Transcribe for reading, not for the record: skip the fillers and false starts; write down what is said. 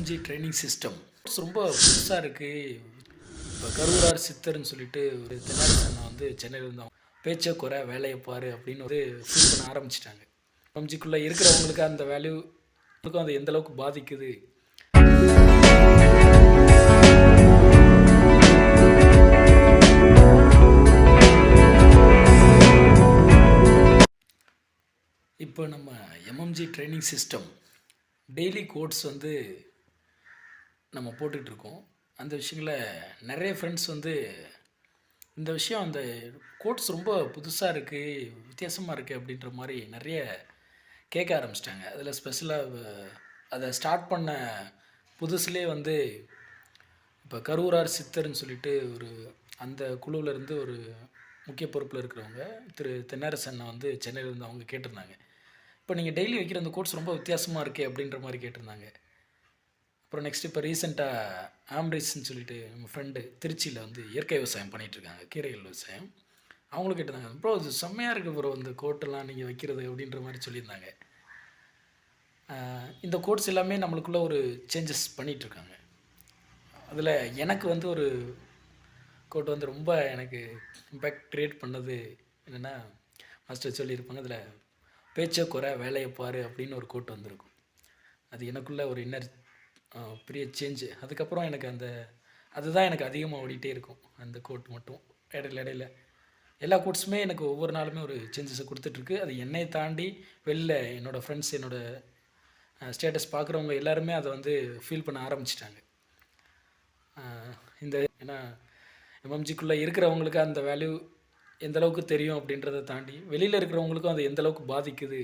MMG training system ரொம்ப புதுசாக இருக்குது. இப்போ கரூரார் சித்தர்னு சொல்லிட்டு ஒரு தென்னாடி அண்ணா வந்து சென்னையில் இருந்தவங்க பேச்சை குறை வேலையை பாரு அப்படின்னு ஒரு ஃபீல் பண்ண ஆரம்பிச்சிட்டாங்க. எம்எம்ஜிக்குள்ளே இருக்கிறவங்களுக்கு அந்த வேல்யூ அது எந்த அளவுக்கு பாதிக்குது. இப்போ நம்ம MMG training system daily quotes வந்து நம்ம போட்டுட்ருக்கோம். அந்த விஷயங்களை நிறைய ஃப்ரெண்ட்ஸ் வந்து இந்த விஷயம் அந்த கோட்ஸ் ரொம்ப புதுசாக இருக்குது, வித்தியாசமாக இருக்குது அப்படின்ற மாதிரி நிறைய கேட்க ஆரம்பிச்சிட்டாங்க. அதில் ஸ்பெஷலாக அதை ஸ்டார்ட் பண்ண புதுசுலேயே வந்து இப்போ கரூரார் சித்தர்னு சொல்லிட்டு ஒரு அந்த குழுவிலேருந்து ஒரு முக்கிய பொறுப்பில் இருக்கிறவங்க தென்னாரசு அண்ணா வந்து சென்னையில் இருந்து அவங்க கேட்டிருந்தாங்க. இப்போ நீங்கள் டெய்லி வைக்கிற அந்த கோட்ஸ் ரொம்ப வித்தியாசமாக இருக்கே அப்படின்ற மாதிரி கேட்டிருந்தாங்க. அப்புறம் நெக்ஸ்ட் இப்போ ரீசெண்டாக ஆம்ரிஸ்ன்னு சொல்லிட்டு நம்ம ஃப்ரெண்டு திருச்சியில் வந்து இயற்கை விவசாயம் பண்ணிகிட்ருக்காங்க, கீரைகள் விவசாயம். அவங்களும் கேட்டிருந்தாங்க, ப்ரோ இது செம்மையாக இருக்குது ப்ரோ இந்த கோட்டெல்லாம் நீங்கள் வைக்கிறது அப்படின்ற மாதிரி சொல்லியிருந்தாங்க. இந்த கோட்ஸ் எல்லாமே நம்மளுக்குள்ளே ஒரு சேஞ்சஸ் பண்ணிகிட்ருக்காங்க. அதில் எனக்கு வந்து ஒரு கோட் வந்து ரொம்ப எனக்கு இம்பேக்ட் க்ரியேட் பண்ணது என்னென்னா, மாஸ்டர் சொல்லியிருப்பாங்க, அதில் பேச்சை குறை வேலையை பாரு அப்படின்னு ஒரு கோட் வந்திருக்கும். அது எனக்குள்ளே ஒரு இன்னர் பெரிய சேஞ்சு. அதுக்கப்புறம் எனக்கு அதுதான் எனக்கு அதிகமாக ஓடிட்டே இருக்கும். அந்த கோட் மட்டும் இடையில எல்லா கோட்ஸுமே எனக்கு ஒவ்வொரு நாளுமே ஒரு சேஞ்சஸை கொடுத்துட்ருக்கு. அது என்னை தாண்டி வெளில என்னோடய ஃப்ரெண்ட்ஸ், என்னோடய ஸ்டேட்டஸ் பார்க்குறவங்க எல்லாருமே அதை வந்து ஃபீல் பண்ண ஆரம்பிச்சிட்டாங்க. ஏன்னா எம்எம்ஜிக்குள்ளே இருக்கிறவங்களுக்கு அந்த வேல்யூ எந்தளவுக்கு தெரியும் அப்படின்றத தாண்டி வெளியில் இருக்கிறவங்களுக்கும் அது எந்தளவுக்கு பாதிக்குது